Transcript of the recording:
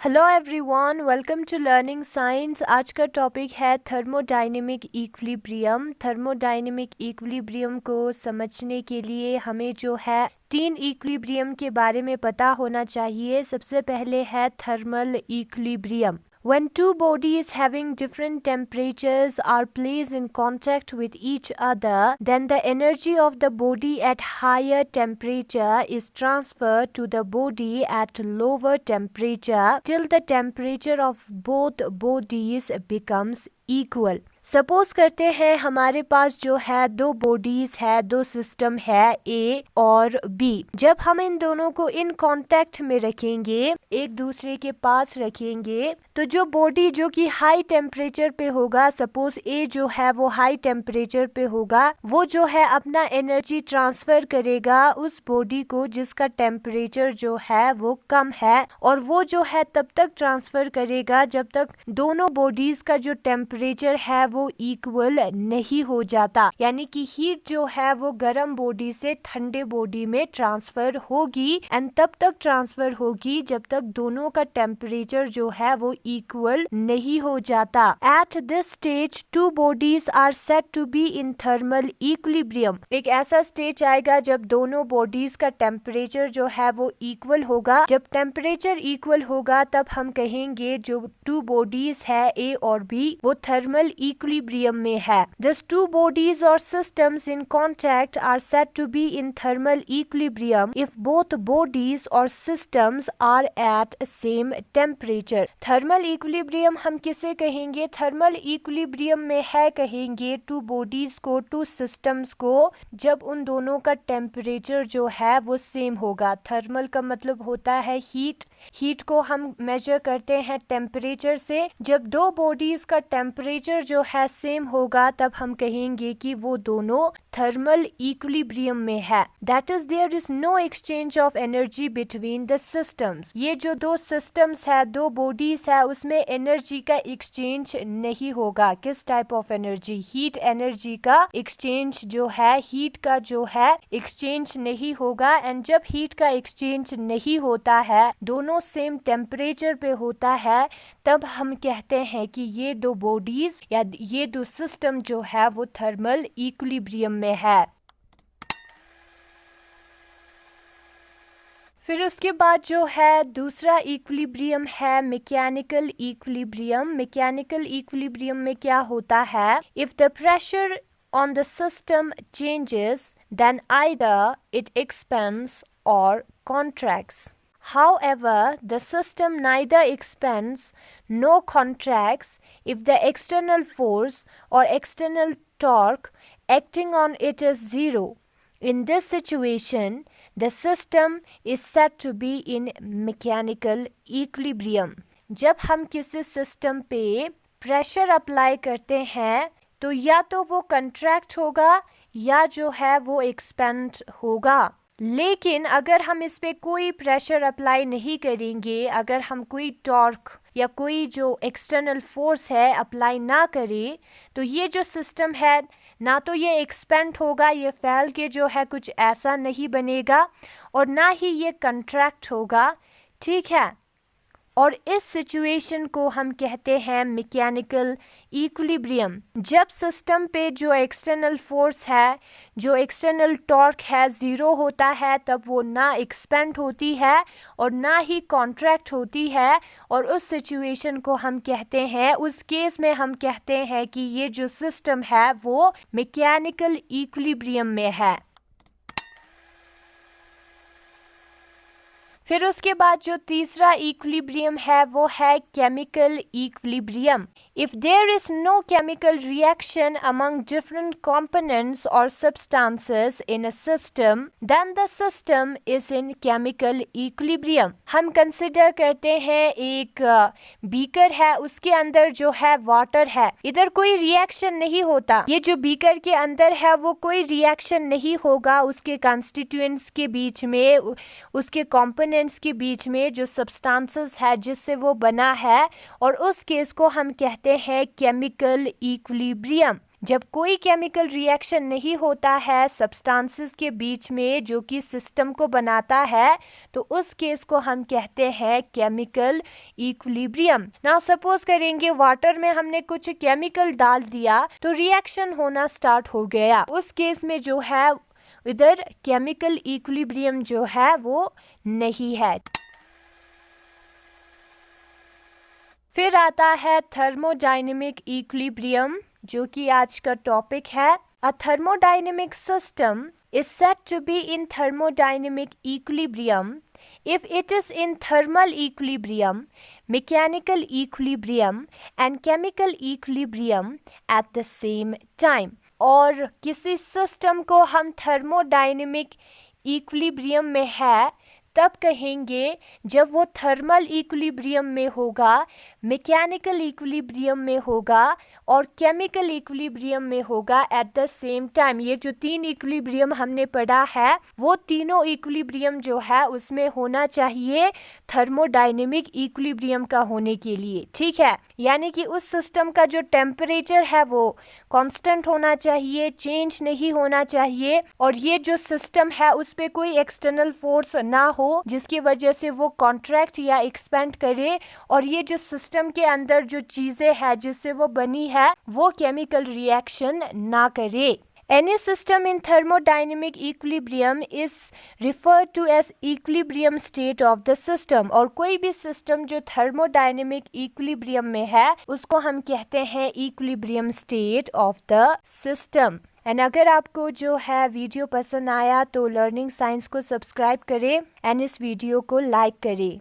Hello everyone, welcome to learning science. आज का topic है थर्मोडायनेमिक इक्विलिब्रियम। थर्मोडायनेमिक इक्विलिब्रियम को समझने के लिए हमें जो है 3 इक्विलिब्रियम के बारे में पता होना चाहिए। सबसे पहले है thermal equilibrium. When two bodies having different temperatures are placed in contact with each other, then the energy of the body at higher temperature is transferred to the body at lower temperature till the temperature of both bodies becomes equal. Suppose करते हैं हमारे पास जो है दो bodies है, दो system है ए और बी। जब हम इन दोनों को इन कांटेक्ट में रखेंगे, एक दूसरे के पास रखेंगे, तो जो बॉडी जो कि हाई टेम्परेचर पे होगा, सपोज ए जो है वो हाई टेम्परेचर पे होगा, वो जो है अपना एनर्जी ट्रांसफर करेगा उस बॉडी को जिसका टेम्परेचर जो है वो कम है, और वो जो है तब तक ट्रांसफर करेगा जब तक दोनों बॉडीज का जो टेम्परेचर है वो इक्वल नहीं हो जाता। यानी कि हीट जो है वो गर्म बॉडी से ठंडे बॉडी में ट्रांसफर होगी, एंड तब तक ट्रांसफर होगी जब तक दोनों का टेम्परेचर जो है वो इक्वल नहीं हो जाता। At this stage two bodies are said to be in thermal equilibrium. एक ऐसा स्टेज आएगा जब दोनों बॉडीज का टेम्परेचर जो है वो इक्वल होगा। जब टेम्परेचर इक्वल होगा तब हम कहेंगे जो टू बॉडीज है ए और बी वो थर्मल इक्विलिब्रियम में है। Thus two bodies or systems in contact are said to be in thermal equilibrium if both bodies or systems are at same temperature. Thermal equilibrium हम किसे कहेंगे? Thermal equilibrium में है कहेंगे टू बॉडीज को, to systems को, जब उन दोनों का टेम्परेचर जो है वो सेम होगा। थर्मल का मतलब होता है हीट। हीट को हम मेजर करते हैं टेम्परेचर से। जब दो बॉडीज का टेम्परेचर जो है सेम होगा तब हम कहेंगे कि वो दोनों थर्मल इक्विलिब्रियम में है। That is there is no exchange of energy between the systems. ये जो दो सिस्टम्स है, दो बॉडीज है, उसमें एनर्जी का एक्सचेंज नहीं होगा। किस type of energy? Heat energy का एक्सचेंज जो है, हीट का जो है एक्सचेंज नहीं होगा। एंड जब हीट का एक्सचेंज नहीं होता है, दोनों सेम टेम्परेचर पे होता है, तब हम कहते हैं कि ये दो बॉडीज या ये दो सिस्टम जो है वो थर्मल इक्विलिब्रियम में है। फिर उसके बाद जो है दूसरा इक्विलिब्रियम है मैकेनिकल इक्विलिब्रियम। मैकेनिकल इक्विलिब्रियम में क्या होता है? If the pressure on the system changes, then either it expands or contracts. However, the system neither expands nor contracts if the external force or external torque acting on it is zero. In this situation, the system is said to be in mechanical equilibrium. जब हम किसी system पे pressure apply करते हैं तो या तो वो कंट्रैक्ट होगा या जो है वो एक्सपेंड होगा। लेकिन अगर हम इस पे कोई प्रेशर अप्लाई नहीं करेंगे, अगर हम कोई टॉर्क या कोई जो एक्सटर्नल फोर्स है अप्लाई ना करें, तो ये जो सिस्टम है ना तो ये एक्सपेंड होगा, ये फैल के जो है कुछ ऐसा नहीं बनेगा, और ना ही ये कंट्रैक्ट होगा। ठीक है, और इस सिचुएशन को हम कहते हैं मैकेनिकल इक्विलिब्रियम। जब सिस्टम पे जो एक्सटर्नल फोर्स है, जो एक्सटर्नल टॉर्क है, ज़ीरो होता है, तब वो ना एक्सपेंड होती है और ना ही कॉन्ट्रैक्ट होती है, और उस सिचुएशन को हम कहते हैं, उस केस में हम कहते हैं कि ये जो सिस्टम है वो मैकेनिकल इक्विलिब्रियम में है। फिर उसके बाद जो तीसरा इक्विलिब्रियम है वो है chemical equilibrium. If there is no chemical reaction among different components or substances in a system, then the system is in chemical equilibrium. हम कंसिडर करते हैं एक बीकर है, उसके अंदर जो है वाटर है, इधर कोई रिएक्शन नहीं होता। ये जो बीकर के अंदर है वो कोई रिएक्शन नहीं होगा उसके कंस्टिट्यूएंट्स के बीच में, उसके कंपोनेंट्स के बीच में, जो सब्सटेंसेस है जिससे वो बना है, और उस केस को हम कहते हैं केमिकल इक्विलिब्रियम। जब कोई केमिकल रिएक्शन नहीं होता है सब्सटेंसेस के बीच में जो कि सिस्टम को बनाता है, तो उस केस को हम कहते हैं केमिकल इक्विलिब्रियम। नाउ सपोज करेंगे वाटर में हमने कुछ केमिकल डाल दिया तो रिएक्शन होना स्टार्ट हो गया। उस केस में जो है इधर केमिकल इक्विलिब्रियम जो है वो नहीं है। फिर आता है थर्मोडायनेमिक इक्विलिब्रियम, जो कि आज का टॉपिक है। Uh thermodynamic system is said to be in thermodynamic equilibrium if it is in thermal equilibrium, mechanical equilibrium and chemical equilibrium at the same time। और किसी सिस्टम को हम थर्मोडायनेमिक इक्विलिब्रियम में है तब कहेंगे जब वो थर्मल इक्विलिब्रियम में होगा, मैकेनिकल इक्विलिब्रियम में होगा और केमिकल इक्विलिब्रियम में होगा एट द सेम टाइम। ये जो 3 इक्विलिब्रियम हमने पढ़ा है वो तीनों इक्विलिब्रियम जो है उसमें होना चाहिए थर्मोडायनेमिक इक्विलिब्रियम का होने के लिए, ठीक है। यानी कि उस सिस्टम का जो टेम्परेचर है वो कांस्टेंट होना चाहिए, चेंज नहीं होना चाहिए, और ये जो सिस्टम है उस पर कोई एक्सटर्नल फोर्स ना हो जिसकी वजह से वो कॉन्ट्रैक्ट या एक्सपेंड करे, और ये जो सिस्टम के अंदर जो चीजें हैं जिससे वो बनी है वो केमिकल रिएक्शन ना करे। Any system in thermodynamic equilibrium is referred to as equilibrium state of the system। और कोई भी सिस्टम जो थर्मोडायनेमिक इक्विलिब्रियम में है उसको हम कहते हैं equilibrium state of the system. And अगर आपको जो है वीडियो पसंद आया तो लर्निंग साइंस को सब्सक्राइब करें एंड इस वीडियो को लाइक करें।